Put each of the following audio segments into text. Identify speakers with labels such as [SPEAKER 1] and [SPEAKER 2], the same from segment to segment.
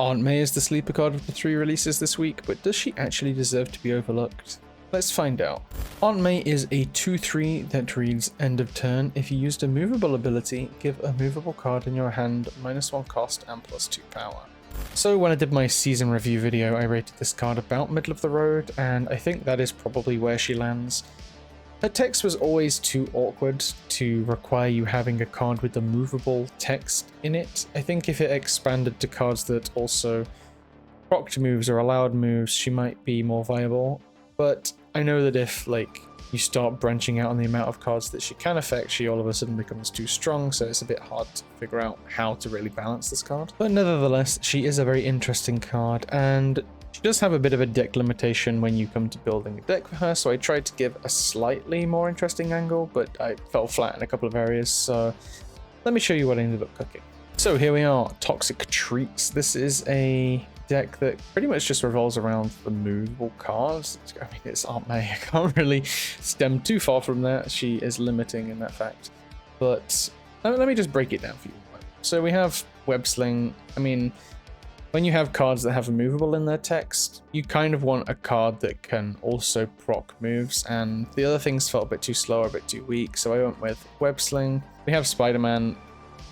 [SPEAKER 1] Aunt May is the sleeper card of the 3 releases this week, but does she actually deserve to be overlooked? Let's find out. Aunt May is a 2/3 that reads end of turn. If you used a movable ability, give a movable card in your hand -1 cost and +2 power. So when I did my season review video, I rated this card about middle of the road, and I think that is probably where she lands. Her text was always too awkward to require you having a card with the movable text in it. I think if it expanded to cards that also procced moves or allowed moves, she might be more viable. But I know that if you start branching out on the amount of cards that she can affect, she all of a sudden becomes too strong, so it's a bit hard to figure out how to really balance this card. But nevertheless, she is a very interesting card, and she does have a bit of a deck limitation when you come to building a deck for her, so I tried to give a slightly more interesting angle, but I fell flat in a couple of areas, so let me show you what I ended up cooking. So here we are, Toxic Treats. This is a deck that pretty much just revolves around the movable cards. I mean, it's Aunt May, I can't really stem too far from that. She is limiting in that fact. But let me just break it down for you. So we have Web-Sling. I mean, when you have cards that have a movable in their text, you kind of want a card that can also proc moves, and the other things felt a bit too slow or a bit too weak, so I went with Web-Sling. We have Spider-Man,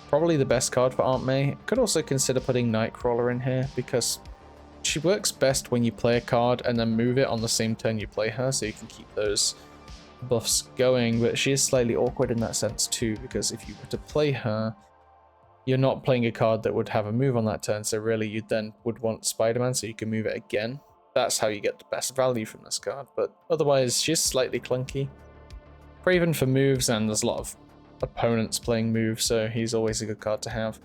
[SPEAKER 1] probably the best card for Aunt May. Could also consider putting Nightcrawler in here, because she works best when you play a card and then move it on the same turn you play her, so you can keep those buffs going, but she is slightly awkward in that sense too, because if you were to play her, you're not playing a card that would have a move on that turn, so really you then would want Spider-Man so you can move it again. That's how you get the best value from this card, but otherwise she's slightly clunky. Kraven for moves, and there's a lot of opponents playing moves, so he's always a good card to have.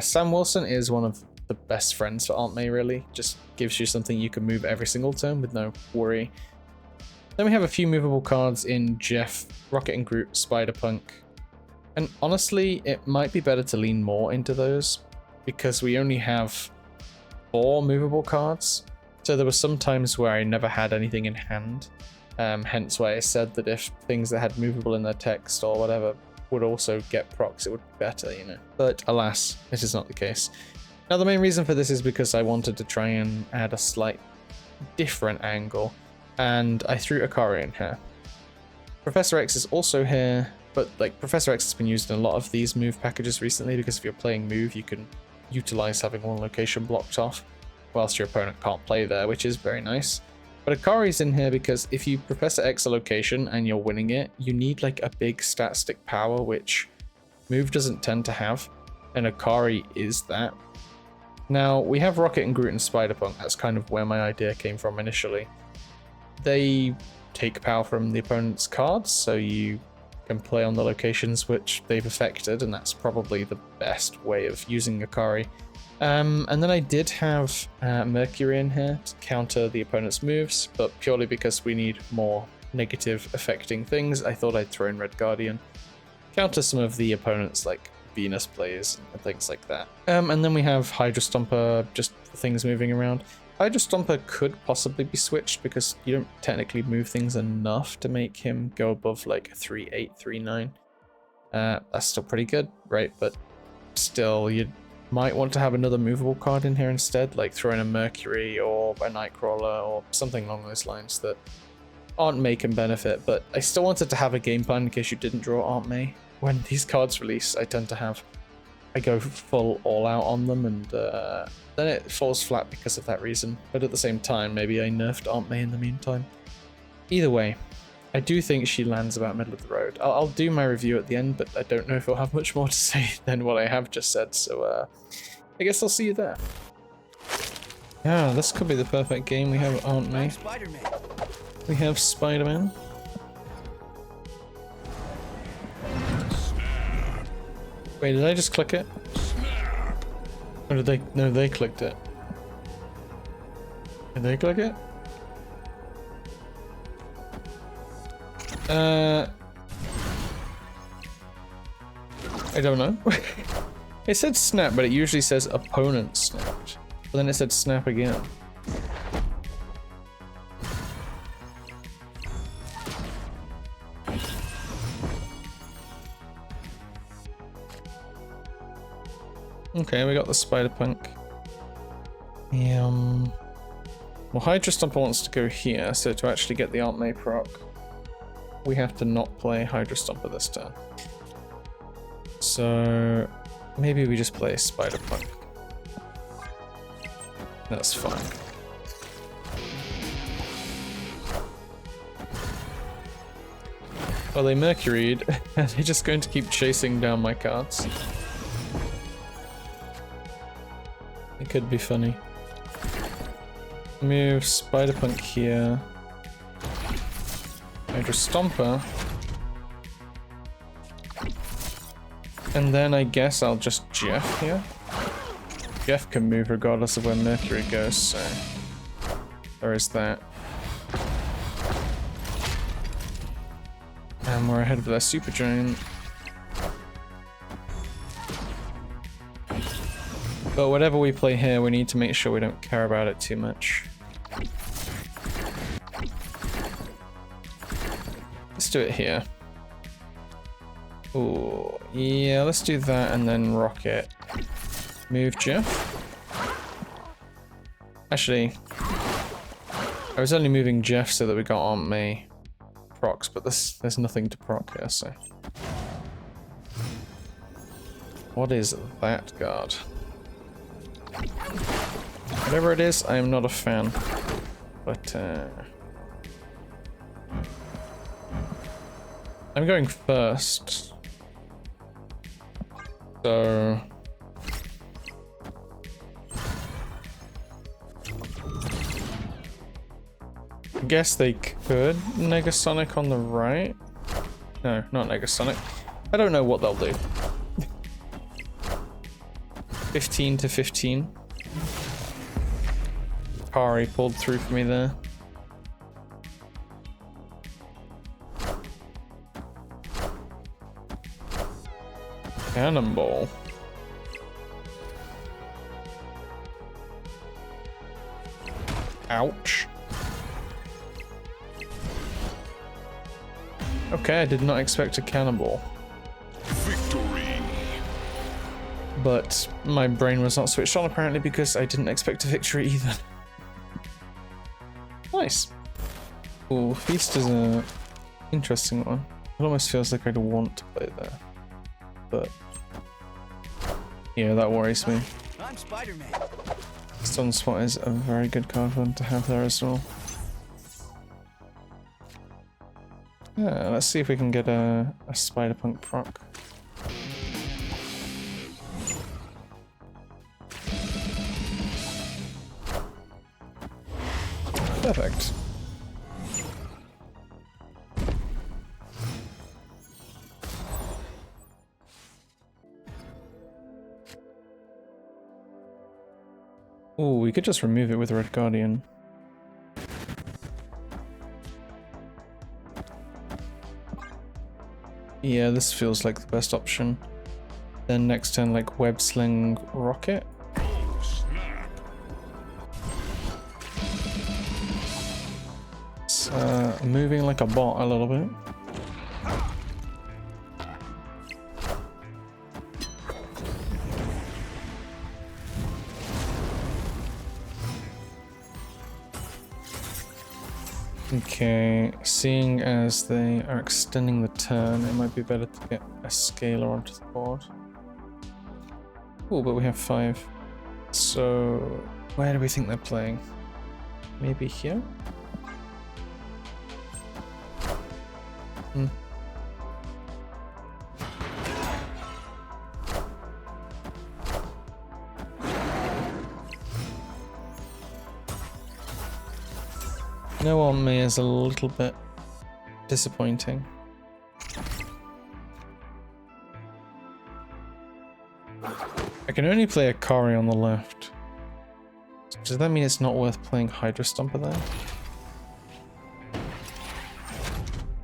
[SPEAKER 1] Sam Wilson is one of the best friends for Aunt May, really. Just gives you something you can move every single turn with no worry. Then we have a few movable cards in Jeff, Rocket and Groot, Spider-Punk. And honestly, it might be better to lean more into those, because we only have 4 movable cards. So there were some times where I never had anything in hand. Hence why I said that if things that had movable in their text or whatever would also get procs, it would be better, you know. But alas, this is not the case. Now the main reason for this is because I wanted to try and add a slight different angle, and I threw Ikari in here. Professor X is also here, but Professor X has been used in a lot of these move packages recently, because if you're playing move, you can utilize having one location blocked off whilst your opponent can't play there, which is very nice. But Ikari's in here because if you Professor X a location and you're winning it, you need a big stat stick power, which move doesn't tend to have, and Ikari is that. Now, we have Rocket and Groot and Spider-Punk. That's kind of where my idea came from initially. They take power from the opponent's cards, so you can play on the locations which they've affected, and that's probably the best way of using Ikari. And then I did have Mercury in here to counter the opponent's moves, but purely because we need more negative affecting things, I thought I'd throw in Red Guardian. Counter some of the opponent's Venus plays and things like that. And then we have Hydra Stomper, just for things moving around. Hydra Stomper could possibly be switched because you don't technically move things enough to make him go above 3/8, 3/9. That's still pretty good, right? But still, you might want to have another movable card in here instead, like throw in a Mercury or a Nightcrawler or something along those lines that Aunt May can benefit. But I still wanted to have a game plan in case you didn't draw Aunt May. When these cards release, I go full all out on them, and then it falls flat because of that reason. But at the same time, maybe I nerfed Aunt May in the meantime. Either way, I do think she lands about middle of the road. I'll do my review at the end, but I don't know if I'll have much more to say than what I have just said, so I guess I'll see you there. Yeah, this could be the perfect game. We have Aunt May. We have Spider-Man. Wait, did I just click it? Or did they? No, they clicked it. Did they click it? I don't know. It said snap, but it usually says opponent snapped. But then it said snap again. Okay, we got the Spider-Punk. Well, Hydra Stomper wants to go here, so to actually get the Aunt May proc, we have to not play Hydra Stomper this turn. So maybe we just play Spider Punk. That's fine. Well, they Mercuried, and they're just going to keep chasing down my cards. It could be funny. Move Spider Punk here. Hydra Stomper. And then I guess I'll just Jeff here. Jeff can move regardless of where Mercury goes, so there is that. And we're ahead of their Super Giant. But whatever we play here, we need to make sure we don't care about it too much. Let's do it here. Ooh, yeah, let's do that and then Rocket. Move Jeff. Actually, I was only moving Jeff so that we got Aunt May procs, but there's nothing to proc here, so. What is that guard? Whatever it is, I am not a fan. But, I'm going first. So... I guess they could Negasonic on the right. No, not Negasonic. I don't know what they'll do. 15 to 15. Ikari pulled through for me there. Cannonball. Ouch. Okay, I did not expect a cannonball. Victory. But my brain was not switched on apparently because I didn't expect a victory either. Nice. Ooh, Feast is a interesting one. It almost feels like I'd want to play there. But yeah, that worries me.
[SPEAKER 2] I'm Spider-Man.
[SPEAKER 1] Stun Spot is a very good card for them to have there as well. Yeah, let's see if we can get a Spider-Punk proc. Perfect. Oh, we could just remove it with Red Guardian. Yeah, this feels like the best option. Then next turn, like Web-Sling Rocket. It's moving like a bot a little bit. Okay, seeing as they are extending the turn, it might be better to get a scalar onto the board. Oh, but we have 5. So, where do we think they're playing? Maybe here? Hmm. No on me is a little bit disappointing. I can only play Ikari on the left. Does that mean it's not worth playing Hydra Stomper there?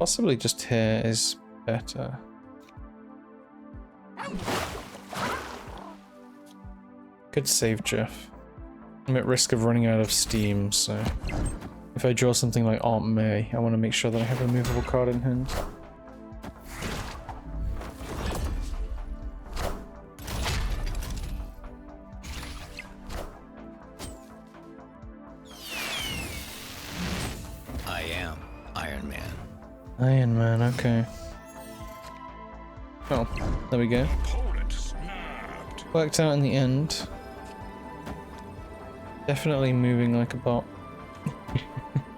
[SPEAKER 1] Possibly just here is better. Could save Jeff. I'm at risk of running out of steam, so... If I draw something like Aunt May, I want to make sure that I have a movable card in hand.
[SPEAKER 2] I am Iron Man.
[SPEAKER 1] Iron Man, okay. Oh, there we go. Worked out in the end. Definitely moving like a bot.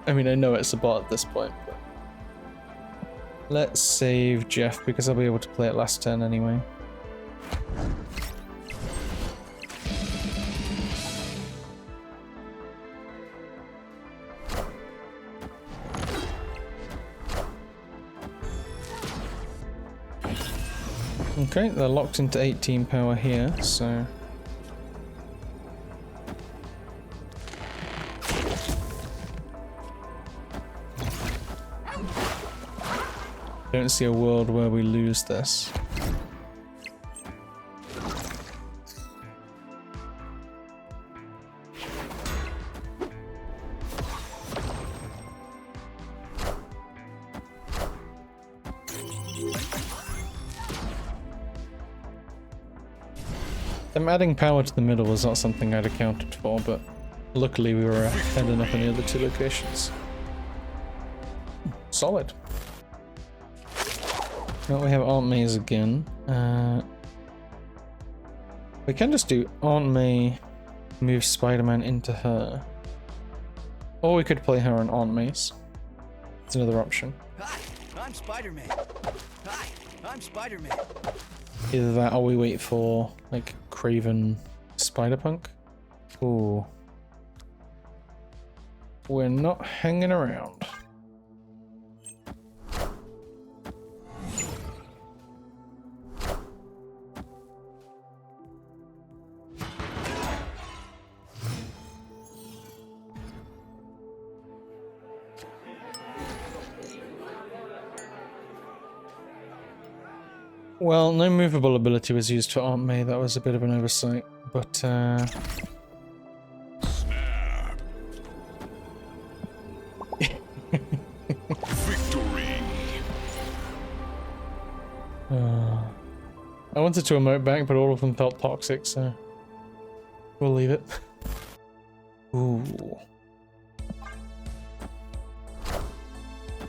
[SPEAKER 1] I mean, I know it's a bot at this point, but... Let's save Jeff, because I'll be able to play it last turn anyway. Okay, they're locked into 18 power here, so... Don't see a world where we lose this. Them adding power to the middle was not something I'd accounted for, but luckily we were ahead enough in the other two locations. Solid. Well, we have Aunt May's again. We can just do Aunt May, move Spider-Man into her. Or we could play her on Aunt May's. It's another option.
[SPEAKER 3] Hi, I'm Spider-Man. Hi, I'm Spider-Man.
[SPEAKER 1] Either that or we wait for, like, Kraven Spider-Punk. Ooh. We're not hanging around. Well, no movable ability was used for Aunt May, that was a bit of an oversight, but
[SPEAKER 2] Snap. Victory.
[SPEAKER 1] I wanted to emote back, but all of them felt toxic, so we'll leave it. Ooh.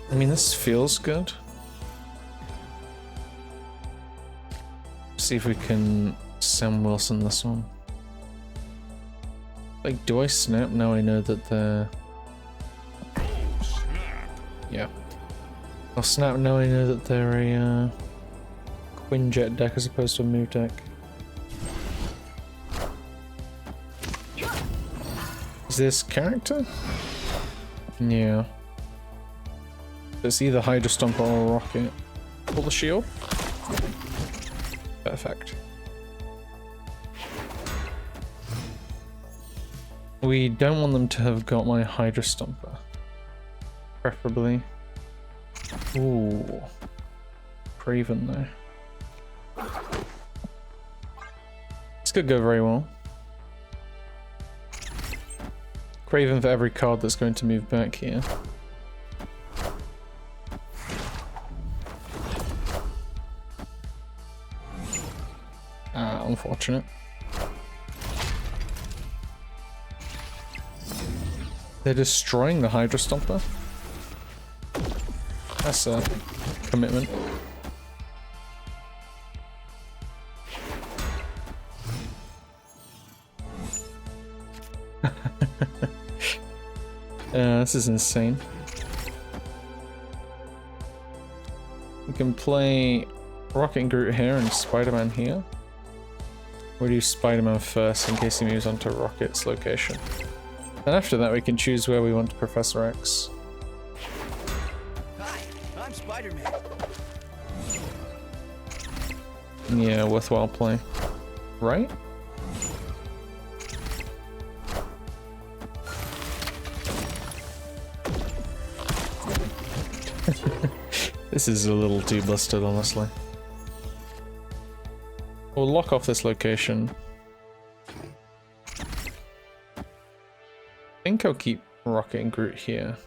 [SPEAKER 1] I mean, this feels good. See if we can Sam Wilson this one. Like, do I snap now I know that they're... Yeah. I'll snap now I know that they're a Quinjet deck as opposed to a move deck. Is this character? Yeah. It's either Hydra, Stomper, or Rocket. Pull the shield. Perfect. We don't want them to have got my Hydra Stomper. Preferably. Ooh. Kraven though. This could go very well. Kraven for every card that's going to move back here. Unfortunate. They're destroying the Hydra Stomper. That's a commitment. This is insane. We can play Rocket and Groot here and Spider-Man here. We'll do Spider-Man first in case he moves onto Rocket's location. And after that we can choose where we want Professor X.
[SPEAKER 3] Hi, I'm Spider-Man.
[SPEAKER 1] Yeah, worthwhile play. Right? This is a little too busted, honestly. We'll lock off this location. I think I'll keep Rocket and Groot here.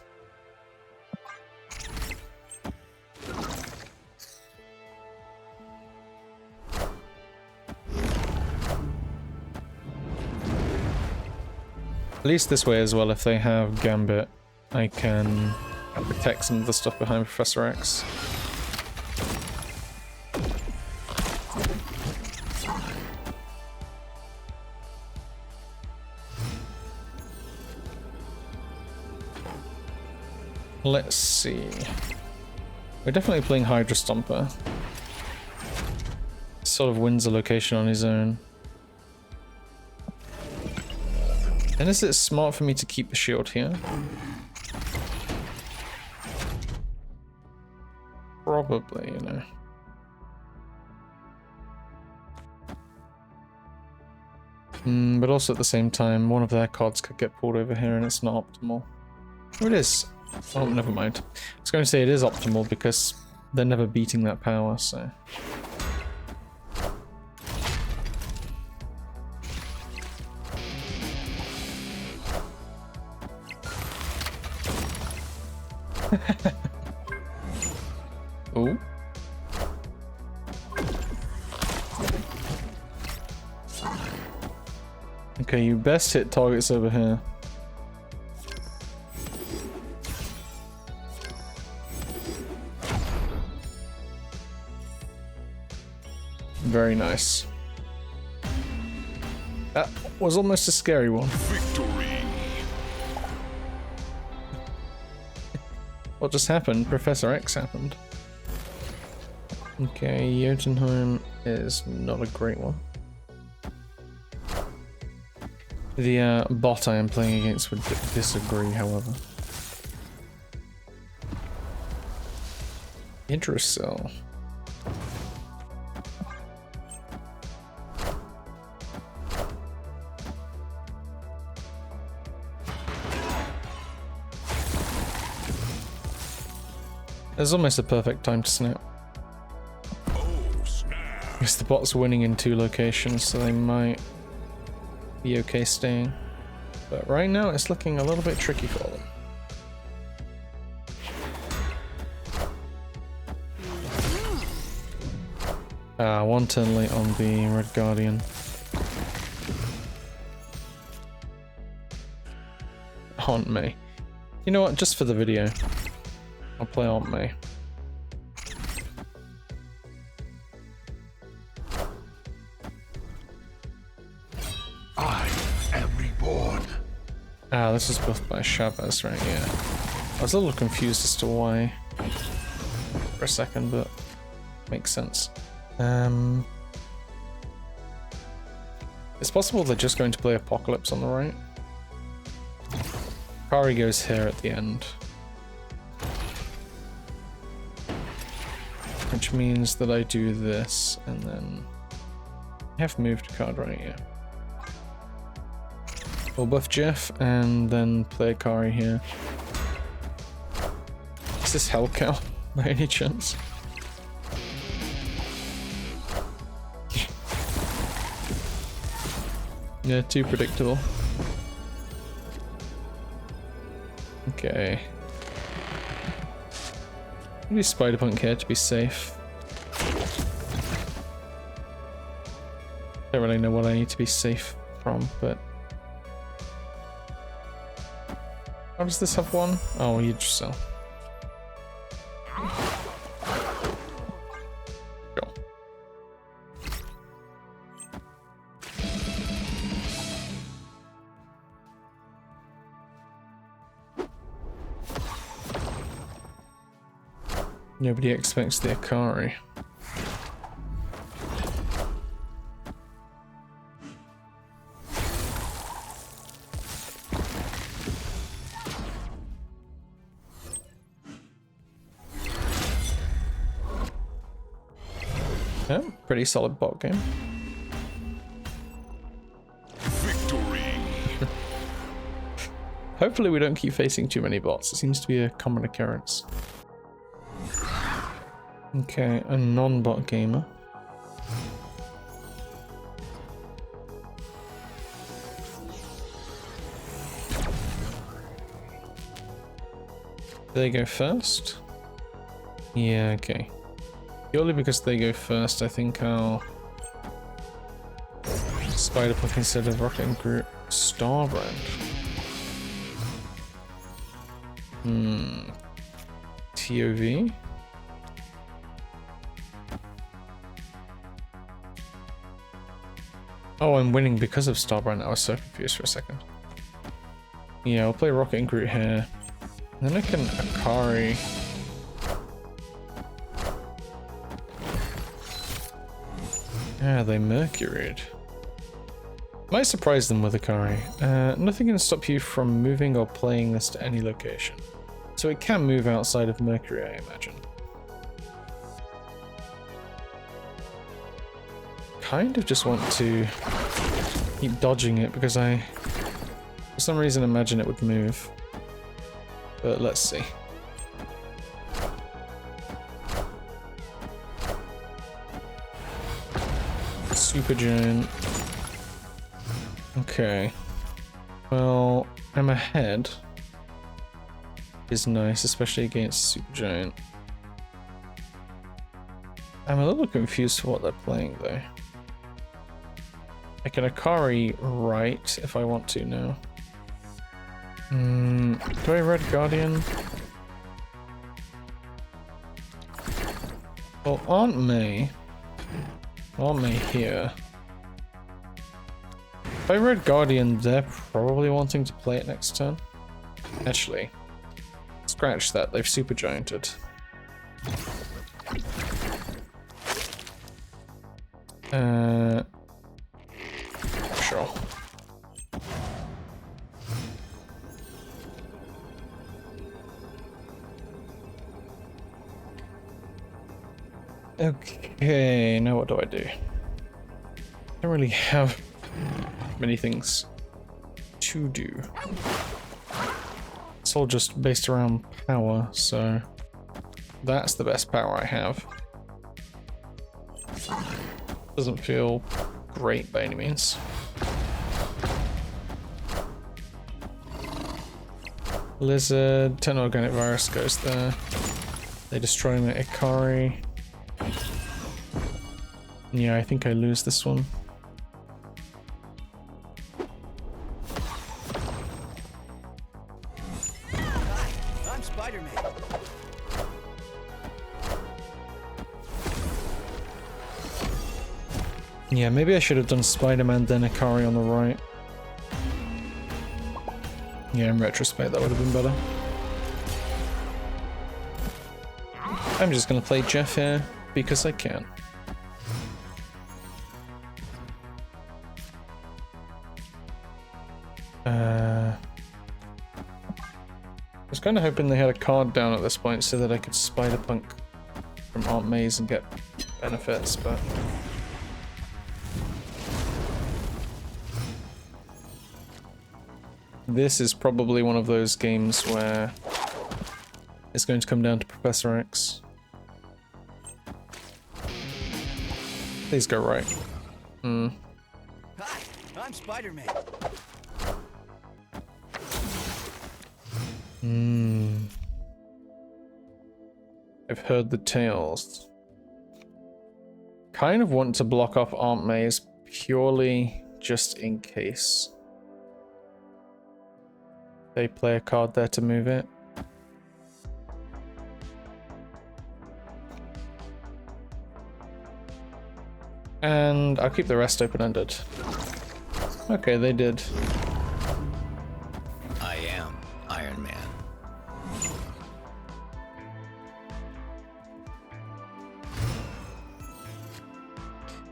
[SPEAKER 1] At least this way as well, if they have Gambit, I can I'll protect some of the stuff behind Professor X. Let's see. We're definitely playing Hydra Stomper. Sort of wins a location on his own. And is it smart for me to keep the shield here? Probably, you know. But also at the same time, one of their cards could get pulled over here and it's not optimal. Oh, it is. Oh, never mind. I was going to say it is optimal because they're never beating that power, so... Oh. Okay, you best hit targets over here. Very nice. That was almost a scary one.
[SPEAKER 2] Victory.
[SPEAKER 1] What just happened? Professor X happened. Okay, Jotunheim is not a great one. The bot I am playing against would disagree, however. Hydra cell. It's almost a perfect time to snap.
[SPEAKER 2] Oh, snap.
[SPEAKER 1] Because the bot's winning in 2 locations, so they might be okay staying. But right now, it's looking a little bit tricky for them. One turn late on the Red Guardian. Aunt May. You know what, just for the video, I'll play Aunt May.
[SPEAKER 2] I am reborn.
[SPEAKER 1] Ah, this is buffed by Chavez, right? Yeah. I was a little confused as to why for a second, but makes sense. It's possible they're just going to play Apocalypse on the right. Ikari goes here at the end. Which means that I do this, and then I have moved a card right here. We'll buff Jeff, and then play Ikari here. Is this Hellcow, by any chance? Yeah, too predictable. Okay. Maybe Spider-Punk here to be safe. Don't really know what I need to be safe from, but... How does this have one? Oh, Hydra cell. Go. Nobody expects the Ikari. Yeah, pretty solid bot game.
[SPEAKER 2] Victory.
[SPEAKER 1] Hopefully we don't keep facing too many bots. It seems to be a common occurrence. Okay, a non-bot gamer. They go first? Yeah, okay. Purely because they go first, I think I'll Spider-Punk instead of Rocket and Groot. Starbrand. POV. Oh, I'm winning because of Starbrand. I was so confused for a second. Yeah, I'll play Rocket and Groot here. And then I can Ikari. Yeah, they Mercuried. Might surprise them with Ikari. Nothing can stop you from moving or playing this to any location. So it can move outside of Mercury, I imagine. Kind of just want to keep dodging it because I, for some reason, imagine it would move. But let's see. Super Giant. Okay. Well, I'm ahead. Is nice, especially against Super Giant. I'm a little confused for what they're playing though. I can Ikari right if I want to now. Do I Red Guardian? Well, Aunt May here. If I Red Guardian, they're probably wanting to play it next turn. Actually, scratch that, they've Super Gianted. Sure. Okay, now what do I do? I don't really have many things to do. It's all just based around power, so that's the best power I have. Doesn't feel great by any means. Lizard, 10 organic virus goes there. They destroy my Ikari. Yeah, I think I lose this one.
[SPEAKER 3] I'm Spider-Man.
[SPEAKER 1] Yeah, maybe I should have done Spider-Man then Ikari on the right. Yeah, in retrospect that would have been better. I'm just gonna play Jeff here because I can. I was kind of hoping they had a card down at this point so that I could Spider-Punk from Aunt May's and get benefits, but... This is probably one of those games where it's going to come down to Professor X. Please go right.
[SPEAKER 3] Hi, I'm Spider-Man.
[SPEAKER 1] I've heard the tales. Kind of want to block off Aunt May's purely just in case they play a card there to move it. And I'll keep the rest open-ended. Okay, they did.
[SPEAKER 3] I am Iron Man.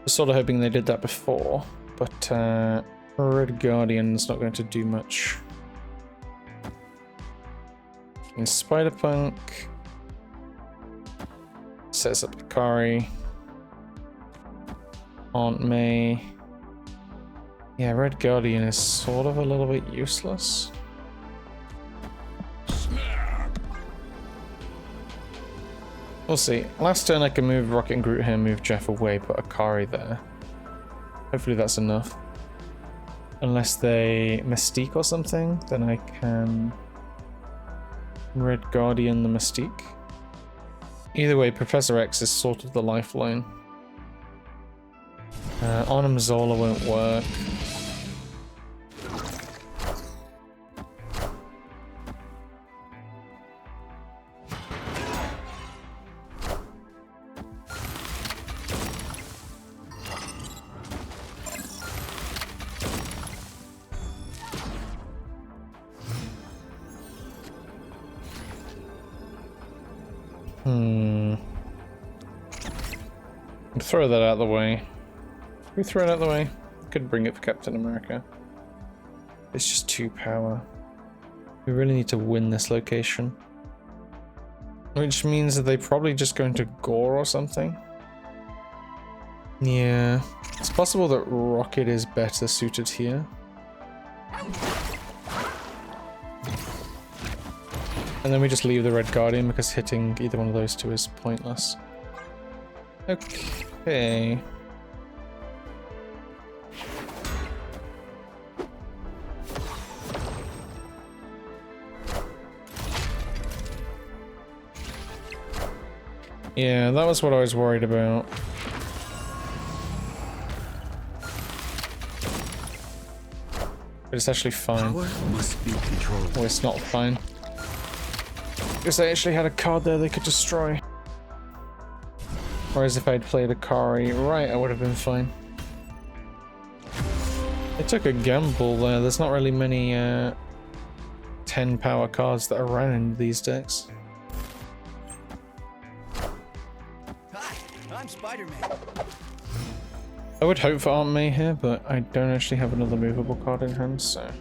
[SPEAKER 1] Was sort of hoping they did that before, but Red Guardian's not going to do much. In Spider-Punk sets up Ikari. Aunt May. Yeah, Red Guardian is sort of a little bit useless.
[SPEAKER 2] Snap!
[SPEAKER 1] We'll see. Last turn I can move Rocket and Groot here, move Jeff away, put Ikari there. Hopefully that's enough. Unless they Mystique or something, then I can Red Guardian the Mystique. Either way, Professor X is sort of the lifeline. Onum Zola won't work. Throw that out of the way. We throw it out of the way. Could bring it for Captain America. It's just 2 power. We really need to win this location. Which means that they probably just go into Gore or something. Yeah. It's possible that Rocket is better suited here. And then we just leave the Red Guardian because hitting either one of those two is pointless. Okay. Yeah, that was what I was worried about. But it's actually fine.
[SPEAKER 3] Power must be controlled.
[SPEAKER 1] Oh, it's not fine. Because they actually had a card there they could destroy. Whereas if I'd played Ikari right, I would have been fine. They took a gamble there. There's not really many 10 power cards that are ran in these decks.
[SPEAKER 3] Hi, I'm Spider-Man.
[SPEAKER 1] I would hope for Aunt May here, but I don't actually have another movable card in hand, so...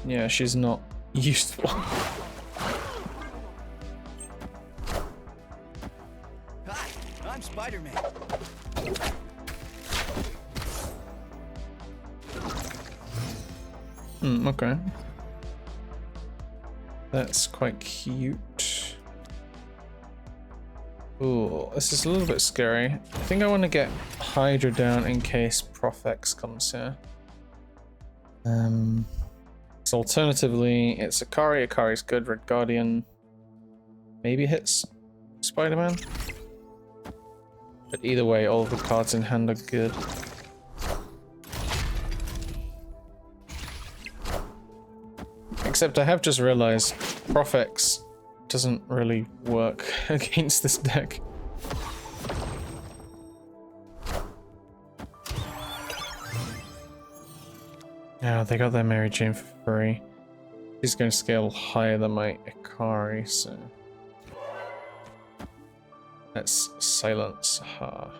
[SPEAKER 1] yeah, she's not useful.
[SPEAKER 3] Hi, I'm Spider-Man.
[SPEAKER 1] Okay. That's quite cute. Ooh, this is a little bit scary. I think I want to get Hydra down in case Prof X comes here. So alternatively, it's Ikari. Ikari's good. Red Guardian maybe hits Spider-Man. But either way, all of the cards in hand are good. Except I have just realized Prof X doesn't really work against this deck. Yeah, they got their Mary Jane for free. She's going to scale higher than my Ikari, so... let's silence her.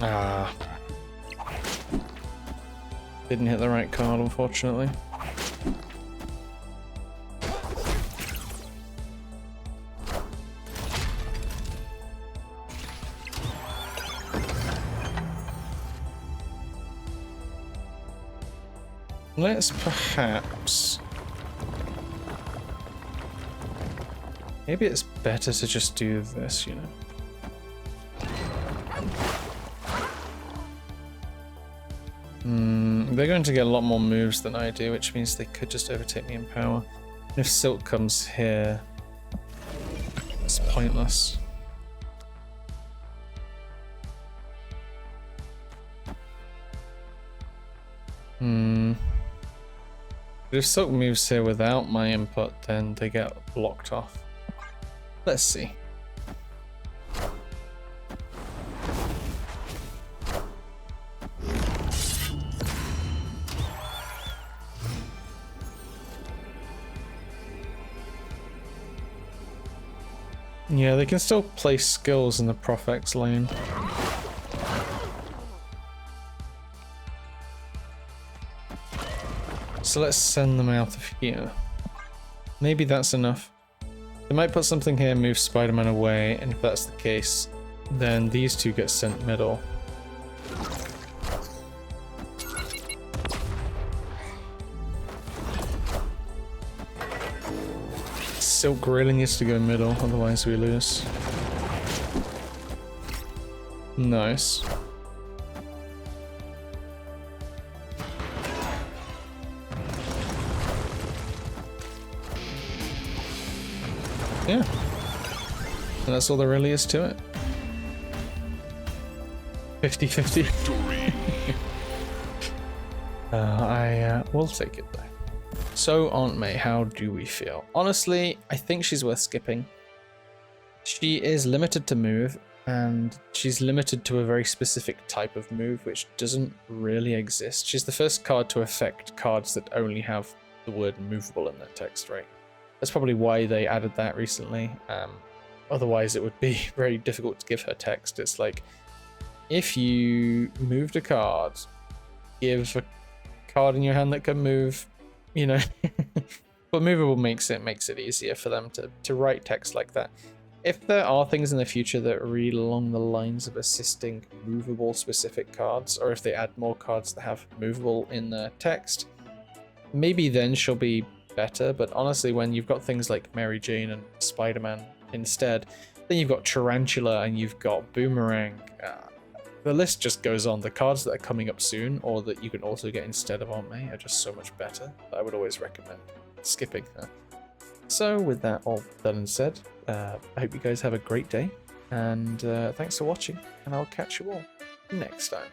[SPEAKER 1] Ah. Didn't hit the right card, unfortunately. Let's perhaps... maybe it's better to just do this, you know? They're going to get a lot more moves than I do, which means they could just overtake me in power. And if Silk comes here, it's pointless. But if Silk moves here without my input, then they get blocked off. Let's see. Yeah, they can still place skills in the Prof X lane. So let's send them out of here. Maybe that's enough. They might put something here, move Spider-Man away, and if that's the case, then these two get sent middle. Silk really needs to go middle, otherwise we lose. Nice. Yeah. And that's all there really is to it. 50-50. I will take it though. So Aunt May, how do we feel? Honestly, I think she's worth skipping. She is limited to move. and she's limited to a very specific type of move which doesn't really exist. She's the first card to affect cards that only have the word movable in their text, right? That's probably why they added that recently. Otherwise it would be very difficult to give her text. It's like, if you moved a card, give a card in your hand that can move, you know. But movable makes it easier for them to write text like that. If there are things in the future that read along the lines of assisting movable specific cards, or if they add more cards that have movable in their text, maybe then she'll be better. But honestly, when you've got things like Mary Jane and Spider-Man instead, then you've got Tarantula and you've got Boomerang. The list just goes on. The cards that are coming up soon, or that you can also get instead of Aunt May, are just so much better. I would always recommend skipping her. So with that all done and said, I hope you guys have a great day, and thanks for watching, and I'll catch you all next time.